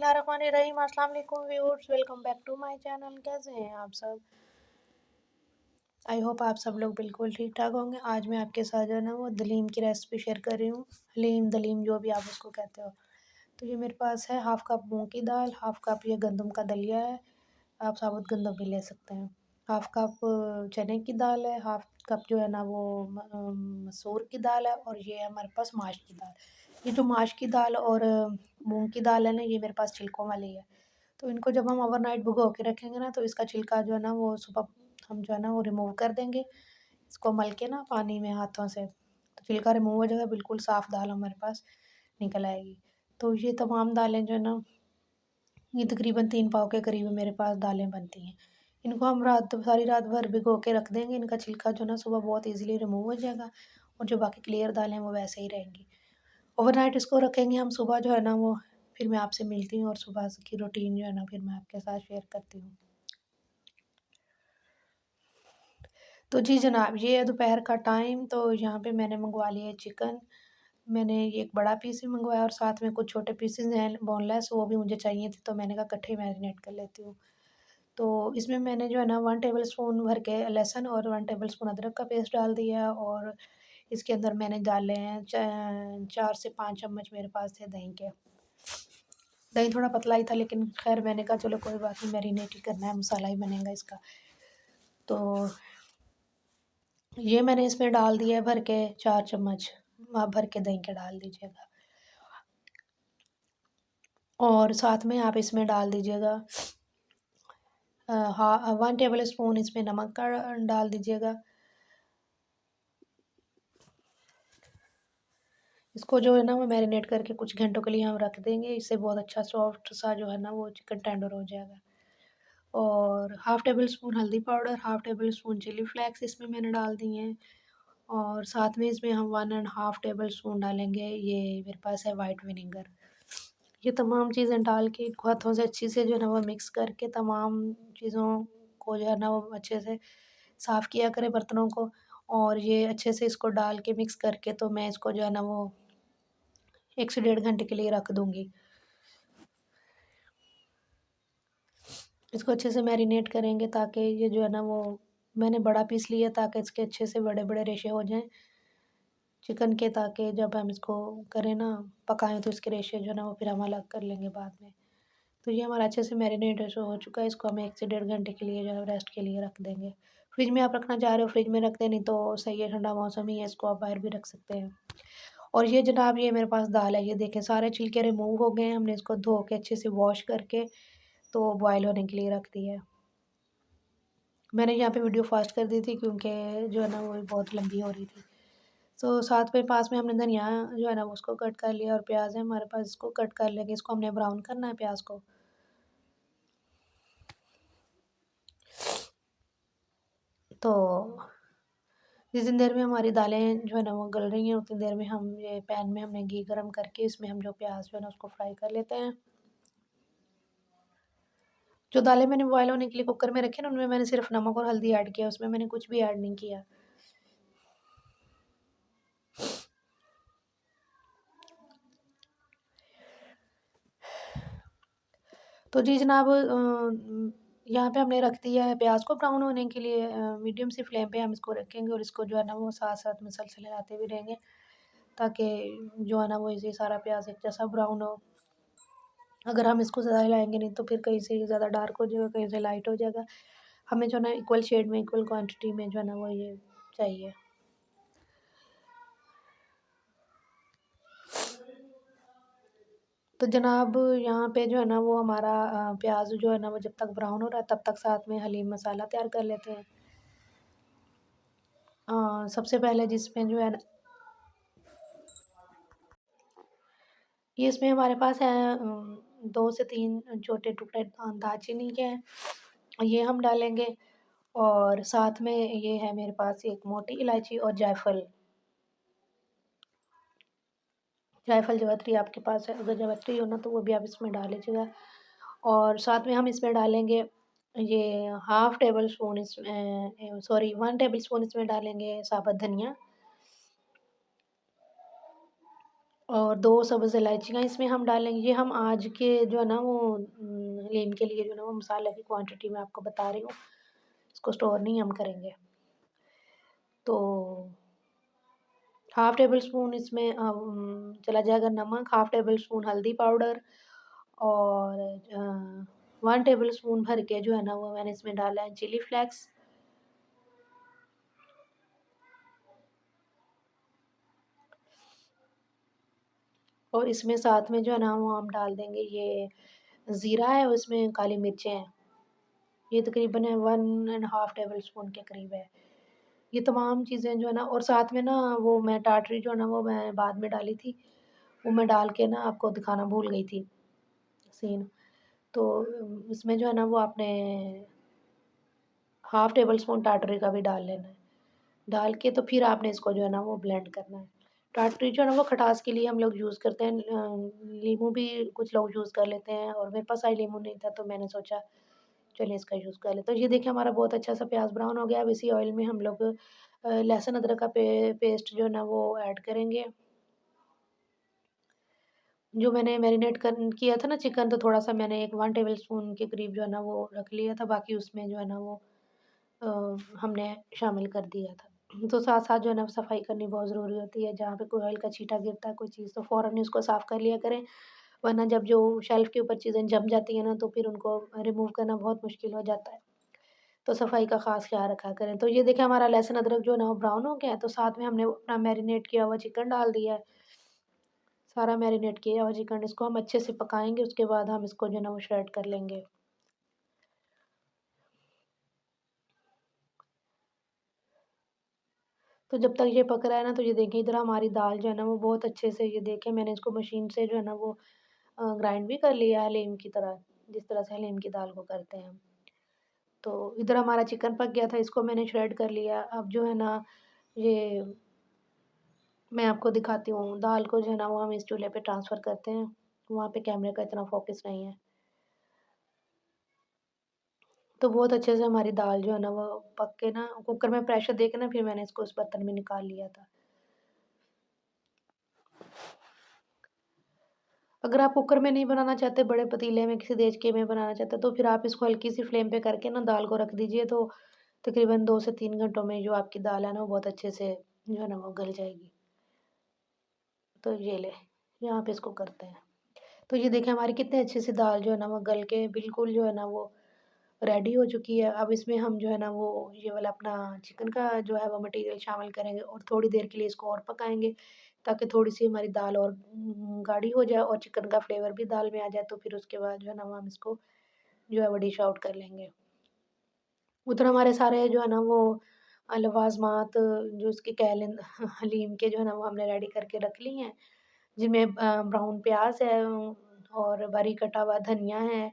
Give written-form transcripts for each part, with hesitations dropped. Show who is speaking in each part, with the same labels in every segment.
Speaker 1: बिस्मिल्लाहिर्रहमानिर्रहीम। अस्सलाम वालेकुम viewers, welcome back to my channel. कैसे हैं आप सब? आई होप आप सब लोग बिल्कुल ठीक ठाक होंगे। आज मैं आपके साथ जो है ना वो दलीम की रेसिपी शेयर कर रही हूँ। हलीम दलीम जो भी आप उसको कहते हो। तो ये मेरे पास है हाफ़ कप मूंग की दाल, हाफ़ कप ये गंदम का दलिया है। आप साबुत गंदम भी ले सकते हैं। हाफ़ कप चने की दाल है, हाफ़ कप जो है ना वो मसूर की दाल है, और ये है हमारे पास माश की दाल। ये जो माश की दाल और मूंग की दाल है ना, ये मेरे पास छिलकों वाली है। तो इनको जब हम ओवरनाइट भिगो के रखेंगे ना, तो इसका छिलका जो है ना वो सुबह हम जो है ना वो रिमूव कर देंगे। इसको मल के ना पानी में हाथों से, तो छिलका रिमूव हो जाएगा, बिल्कुल साफ़ दाल हमारे पास निकल आएगी। तो ये तमाम दालें जो है ना, ये तकरीबन 3 पाव के करीब मेरे पास दालें बनती हैं। इनको हम सारी रात भर भिगो के रख देंगे। इनका छिलका जो है ना सुबह बहुत ईज़िली रिमूव हो जाएगा, और जो बाकी क्लियर दालें हैं वो वैसे ही रहेंगी। ओवरनाइट इसको रखेंगे हम, सुबह जो है ना वो फिर मैं आपसे मिलती हूँ, और सुबह की रूटीन जो है ना फिर मैं आपके साथ शेयर करती हूँ। तो जी जनाब, ये है दोपहर का टाइम। तो यहाँ पे मैंने मंगवा लिया है चिकन। मैंने ये एक बड़ा पीस भी मंगवाया, और साथ में कुछ छोटे पीसेज़ हैं बोनलेस, वो भी मुझे चाहिए थे, तो मैंने कहा इकट्ठे मैरिनेट कर लेती हूँ। तो इसमें मैंने जो है ना 1 टेबलस्पून भर के लहसुन और 1 टेबलस्पून अदरक का पेस्ट डाल दिया, और इसके अंदर मैंने डाले हैं 4 से 5 चम्मच मेरे पास थे दही के। दही थोड़ा पतला ही था, लेकिन ख़ैर मैंने कहा चलो कोई बात नहीं, मैरिनेट ही करना है, मसाला ही बनेगा इसका। तो ये मैंने इसमें डाल दिया है भर के 4 चम्मच, आप भर के दही के डाल दीजिएगा। और साथ में आप इसमें डाल दीजिएगा 1 टेबलस्पून इसमें नमक का डाल दीजिएगा। इसको जो है ना वो मैरिनेट करके कुछ घंटों के लिए हम रख देंगे। इससे बहुत अच्छा सॉफ्ट सा जो है ना वो चिकन टेंडर हो जाएगा। और हाफ़ टेबल स्पून हल्दी powder, half tablespoon chilli flakes इसमें मैंने डाल दिए हैं। और साथ में इसमें हम 1 एंड हाफ़ टेबल स्पून डालेंगे, ये मेरे पास है वाइट विनेगर। ये तमाम चीज़ें डाल के इनको हाथों से अच्छी से जो है ना वो मिक्स करके, तमाम चीज़ों को जो है ना वो अच्छे से साफ़ किया करें बर्तनों को। और ये अच्छे से इसको डाल के मिक्स करके, तो मैं इसको जो है ना वो 1 से डेढ़ घंटे के लिए रख दूँगी। इसको अच्छे से मैरिनेट करेंगे, ताकि ये जो है ना वो, मैंने बड़ा पीस लिया ताकि इसके अच्छे से बड़े-बड़े रेशे हो जाएँ चिकन के, ताकि जब हम इसको करें ना पकाएँ, तो इसके रेशे जो है ना वो फिर हम अलग कर लेंगे बाद में। तो ये हमारा अच्छे से मैरिनेट ऐसे हो चुका है, इसको हम 1 से डेढ़ घंटे के लिए जो है रेस्ट के लिए रख देंगे। फ्रिज में आप रखना चाह रहे हो फ्रिज में रख दें, नहीं तो सही है, ठंडा मौसम ही है, इसको आप बाहर भी रख सकते हैं। और ये जनाब, ये मेरे पास दाल है, ये देखें सारे छिलके रिमूव हो गए हैं, हमने इसको धो के अच्छे से वॉश करके तो बॉयल होने के लिए रख दिया है। मैंने यहाँ पे वीडियो फ़ास्ट कर दी थी, क्योंकि जो है ना वो बहुत लंबी हो रही थी। तो साथ में पास में हमने धनिया जो है ना उसको कट कर लिया, और प्याज़ है हमारे पास, इसको कट कर लेंगे। इसको हमने ब्राउन करना है प्याज़ को। तो जितनी देर में हमारी दालें जो है ना वो गल रही हैं, उतनी देर में हम ये पैन में हमने घी गरम करके इसमें हम जो प्याज़ जो है ना उसको फ्राई कर लेते हैं। जो दालें मैंने बॉयल होने के लिए कुकर में रखी ना, उनमें मैंने सिर्फ़ नमक और हल्दी ऐड किया, उसमें मैंने कुछ भी ऐड नहीं किया। तो जी जनाब, यहाँ पे हमने रख दिया है प्याज़ को ब्राउन होने के लिए। मीडियम सी फ्लेम पे हम इसको रखेंगे, और इसको जो है ना वो साथ-साथ मसलसल हिलाते भी रहेंगे, ताकि जो है ना वो इसे सारा प्याज़ एक जैसा ब्राउन हो। अगर हम इसको ज़्यादा हिलाएँगे नहीं, तो फिर कहीं से ज़्यादा डार्क हो जाएगा, कहीं से लाइट हो जाएगा। हमें जो है ना इक्वल शेड में, इक्वल क्वांटिटी में जो है ना वो ये चाहिए। तो जनाब, यहाँ पे जो है ना वो हमारा प्याज़ जो है ना वो जब तक ब्राउन हो रहा है, तब तक साथ में हलीम मसाला तैयार कर लेते हैं। सबसे पहले जिसमें जो है ना, ये इसमें हमारे पास है 2 से 3 छोटे टुकड़े दालचीनी के हैं, ये हम डालेंगे। और साथ में ये है मेरे पास एक मोटी इलायची और जायफल। जायफल जावित्री आपके पास है, अगर जावित्री हो ना तो वो भी आप इसमें डाल लीजिएगा। और साथ में हम इसमें डालेंगे ये हाफ़ टेबल स्पून, इसमें सॉरी 1 टेबल स्पून इसमें डालेंगे साबुत धनिया। और 2 सब्ज़ इलायचियाँ इसमें हम डालेंगे। ये हम आज के जो है ना वो हलीम के लिए जो है ना वो मसाले की क्वांटिटी मैं आपको बता रही हूँ। इसको स्टोर नहीं हम करेंगे। तो हाफ़ टेबल स्पून इसमें चला जाएगा नमक, हाफ़ टेबल स्पून हल्दी पाउडर और 1 टेबल स्पून भर के जो है ना वो मैंने इसमें डाला है चिली फ्लेक्स। और इसमें साथ में जो है ना वो हम डाल देंगे ये ज़ीरा है और इसमें काली मिर्चें हैं। ये तकरीबन है 1 एंड हाफ़ टेबल स्पून के करीब है। ये तमाम चीज़ें जो है ना और साथ में ना वो मैं टाटरी जो है ना वो मैं बाद में डाली थी। वो मैं डाल के ना आपको दिखाना भूल गई थी सीन। तो इसमें जो है ना वो आपने हाफ़ टेबल स्पून टाटरी का भी डाल लेना है। डाल के तो फिर आपने इसको जो है ना वो ब्लेंड करना है। टाटरी जो है ना वो खटास के लिए हम लोग यूज़ करते हैं। नींबू भी कुछ लोग यूज़ कर लेते हैं और मेरे पास आज नींबू नहीं था तो मैंने सोचा चलिए इसका यूज़ कर लें। तो ये देखिए हमारा बहुत अच्छा सा प्याज़ ब्राउन हो गया। अब इसी ऑयल में हम लोग लहसुन अदरक का पेस्ट जो है ना वो ऐड करेंगे। जो मैंने मैरिनेट किया था ना चिकन तो थोड़ा-सा मैंने एक 1 टेबल स्पून के करीब जो है ना वो रख लिया था। बाकी उसमें जो है ना वो अ, हमने शामिल कर दिया था। तो साथ-साथ जो है ना सफाई करनी बहुत ज़रूरी होती है। जहाँ पे कोई ऑयल का छींटा गिरता है कोई चीज़ तो फ़ौरन ही उसको साफ़ कर लिया करें। वरना जब जो शेल्फ़ के ऊपर चीज़ें जम जाती हैं ना तो फिर उनको रिमूव करना बहुत मुश्किल हो जाता है। तो सफाई का ख़ास ख़्याल रखा करें। तो ये देखिए हमारा लहसुन अदरक जो है ना वो ब्राउन हो गया है, तो साथ में हमने अपना मैरिनेट किया हुआ चिकन डाल दिया है। सारा मैरिनेट किया हुआ चिकन इसको हम अच्छे से पकाएँगे, उसके बाद हम इसको जो है ना वो श्रेड कर लेंगे। तो जब तक ये पक रहा है ना, तो ये देखिए इधर हमारी दाल जो है ना वो बहुत अच्छे से ये देखें मैंने इसको मशीन से जो है ना वो ग्राइंड भी कर लिया है हलीम की तरह, जिस तरह से हलीम की दाल को करते हैं हम। तो इधर हमारा चिकन पक गया था, इसको मैंने श्रेड कर लिया। अब जो है ना ये मैं आपको दिखाती हूँ, दाल को जो है ना वो हम इस चूल्हे पे ट्रांसफ़र करते हैं, वहाँ पे कैमरे का इतना फ़ोकस नहीं है। तो बहुत अच्छे से हमारी दाल जो है ना वो पक के ना कुकर में प्रेशर दे के ना फिर मैंने इसको उस बर्तन में निकाल लिया था। अगर आप कुकर में नहीं बनाना चाहते, बड़े पतीले में किसी देचके में बनाना चाहते, तो फिर आप इसको हल्की-सी फ्लेम पे करके ना दाल को रख दीजिए, तो तकरीबन 2 से 3 घंटों में जो आपकी दाल है ना, वो बहुत अच्छे से जो है ना वो गल जाएगी। तो ये लें, यहाँ पे इसको करते हैं। तो ये देखिए हमारी कितने अच्छे से दाल जो है ना वो गल के बिल्कुल जो है ना वो रेडी हो चुकी है। अब इसमें हम जो है ना वो ये वाला अपना चिकन का जो है वो मटीरियल शामिल करेंगे और थोड़ी देर के लिए इसको और पकाएँगे, ताकि थोड़ी-सी हमारी दाल और गाढ़ी हो जाए और चिकन का फ्लेवर भी दाल में आ जाए, तो फिर उसके बाद जो है ना वो हम इसको जो है वो डिश आउट कर लेंगे। उधर हमारे सारे जो है ना वो लवाज़मात जो इसके कह लें हलीम के जो है ना वो हमने रेडी करके रख ली हैं, जिनमें ब्राउन प्याज़ है और बारीक कटा हुआ धनिया है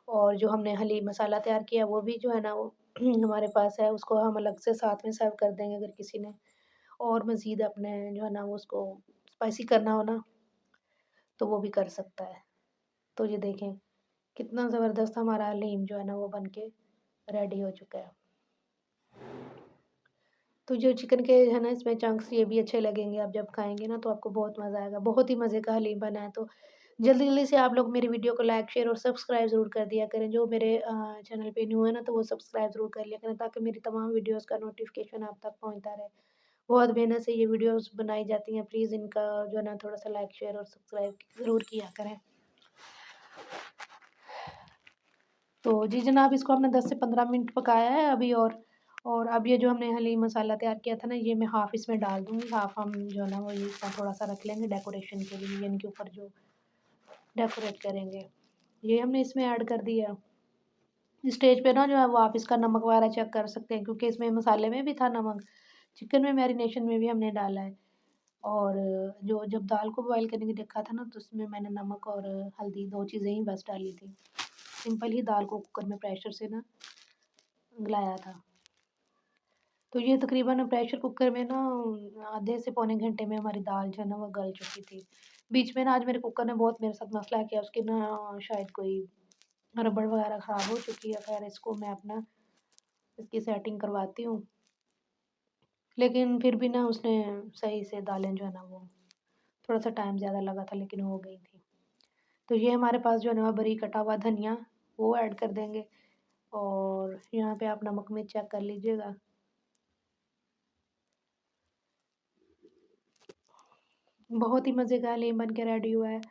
Speaker 1: और जो हमने हलीम मसाला तैयार किया वो भी जो है ना वो हमारे पास है, उसको हम अलग से साथ में सर्व कर देंगे अगर किसी ने और मज़ीद अपने जो है ना वो उसको स्पाइसी करना हो ना, तो वो भी कर सकता है। तो ये देखें, कितना ज़बरदस्त हमारा हलीम जो है ना वो बन के रेडी हो चुका है। तो जो चिकन के है ना इसमें चंक्स ये भी अच्छे लगेंगे, आप जब खाएँगे ना तो आपको बहुत मज़ा आएगा। बहुत ही मज़े का हलीम बना है, तो जल्दी-जल्दी से आप लोग मेरी वीडियो को लाइक, शेयर और सब्सक्राइब ज़रूर कर दिया करें। जो मेरे चैनल पे न्यू है ना तो वो सब्सक्राइब ज़रूर कर लिया करें, ताकि मेरी तमाम वीडियोज़ का नोटिफ़िकेशन आप तक पहुँचता रहे। बहुत मेहनत से ये वीडियोज़ बनाई जाती हैं, प्लीज़ इनका जो है ना थोड़ा-सा लाइक, शेयर और सब्सक्राइब ज़रूर किया करें। तो जी जनाब, इसको हमने 10 से 15 मिनट पकाया है अभी और अब ये जो हमने हलीम मसाला तैयार किया था ना, ये मैं हाफ़ इसमें डाल दूँगी, हाफ़ हम जो है ना वो ये इसका थोड़ा-सा रख लेंगे डेकोरेशन के लिए, इनके ऊपर जो डेकोरेट करेंगे। ये हमने इसमें ऐड कर दिया। स्टेज पे ना जो है वो आप इसका नमक वगैरह चेक कर सकते हैं, क्योंकि इसमें मसाले में भी था नमक, चिकन में मैरिनेशन में भी हमने डाला है। और जो जब दाल को बॉयल करने की देखा था ना, तो उसमें मैंने नमक और हल्दी 2 चीज़ें ही बस डाली थी। सिंपल ही दाल को कुकर में प्रेशर से ना गलाया था। तो ये तकरीबन प्रेशर कुकर में ना आधे से पौने घंटे में हमारी दाल जो है ना वो गल चुकी थी। बीच में ना आज मेरे कुकर ने बहुत मेरे साथ मसला किया, उसकी ना शायद कोई रबड़ वगैरह ख़राब हो चुकी है। ख़ैर इसको मैं अपना इसकी सेटिंग करवाती हूँ। लेकिन फिर भी ना उसने सही से दालें जो है ना वो थोड़ा-सा टाइम ज़्यादा लगा था लेकिन हो गई थी। तो ये हमारे पास जो है ना बारीक कटा हुआ धनिया वो ऐड कर देंगे और यहाँ पे आप नमक मिर्च चेक कर लीजिएगा। बहुत ही मज़े का हलीम बन के रेडी हुआ है।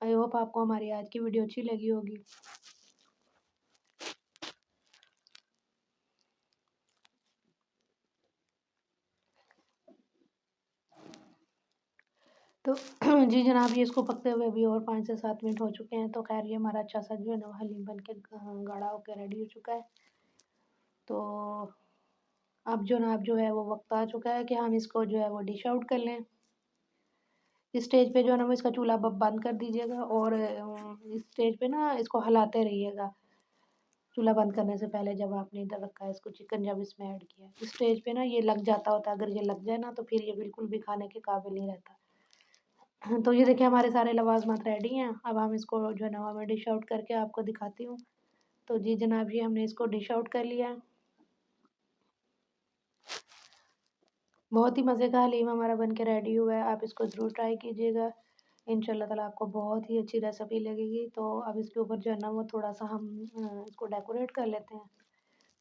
Speaker 1: आई होप आपको हमारी आज की वीडियो अच्छी लगी होगी। तो जी जनाब, ये इसको पकते हुए अभी और 5 से 7 मिनट हो चुके हैं। तो ख़ैर ये हमारा अच्छा सा जो है ना हलीम बन के गाढ़ा होके रेडी हो चुका है। तो अब जनाब जो है वो वक़्त आ चुका है कि हम इसको जो है वो डिश आउट कर लें। इस स्टेज पे जो है ना वो इसका चूल्हा ब बंद कर दीजिएगा और इस स्टेज पे ना इसको हिलाते रहिएगा। चूल्हा बंद करने से पहले जब आपने इधर रखा है इसको चिकन जब इसमें ऐड किया है। इस स्टेज पे ना ये लग जाता होता है, अगर ये लग जाए ना तो फिर ये बिल्कुल भी खाने के काबिल नहीं रहता। तो ये देखिए हमारे सारे लवाज़मात रेडी हैं। अब हम इसको जो है ना मैं डिश आउट करके आपको दिखाती हूँ। तो जी जनाब, ये हमने इसको डिश आउट कर लिया है। बहुत ही मज़े का हलीम हमारा बन के रेडी हुआ है। आप इसको ज़रूर ट्राई कीजिएगा। इंशाल्लाह ताला आपको बहुत ही अच्छी रेसिपी लगेगी। तो अब इसके ऊपर जो है ना वो थोड़ा-सा हम इसको डेकोरेट कर लेते हैं,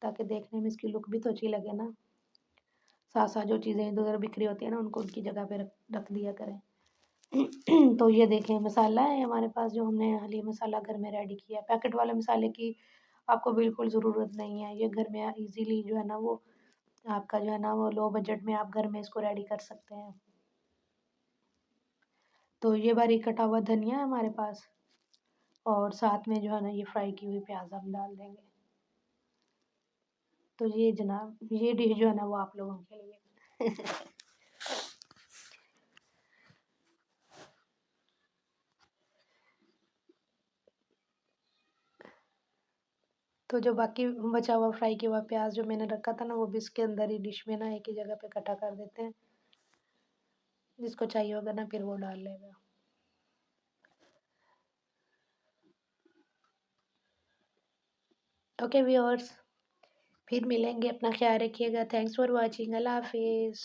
Speaker 1: ताकि देखने में इसकी लुक भी तो अच्छी लगे ना। साथ-साथ जो चीज़ें इधर-उधर बिखरी होती हैं ना उनको उनकी जगह पे रख रख दिया करें। तो ये देखें मसाला है हमारे पास जो हमने हलीम मसाला घर में रेडी किया है। पैकेट वाले मसाले की आपको बिल्कुल ज़रूरत नहीं है। ये घर में ईज़िली जो है ना वो आपका जो है ना वो लो बजट में आप घर में इसको रेडी कर सकते हैं। तो ये बारीक कटा हुआ धनिया है हमारे पास और साथ में जो है ना ये फ्राई की हुई प्याज़ हम डाल देंगे। तो ये जनाब ये डिश जो है ना वो आप लोगों के लिए। तो जो बाकी बचा हुआ फ्राई किया हुआ प्याज़ जो मैंने रखा था ना वो भी इसके अंदर ही डिश में ना एक ही जगह पे इकट्ठा कर देते हैं। जिसको चाहिए होगा ना फिर वो डाल लेगा। ओके व्यूअर्स, फिर मिलेंगे। अपना ख्याल रखिएगा। Thanks for watching. अल्लाह हाफ़िज़।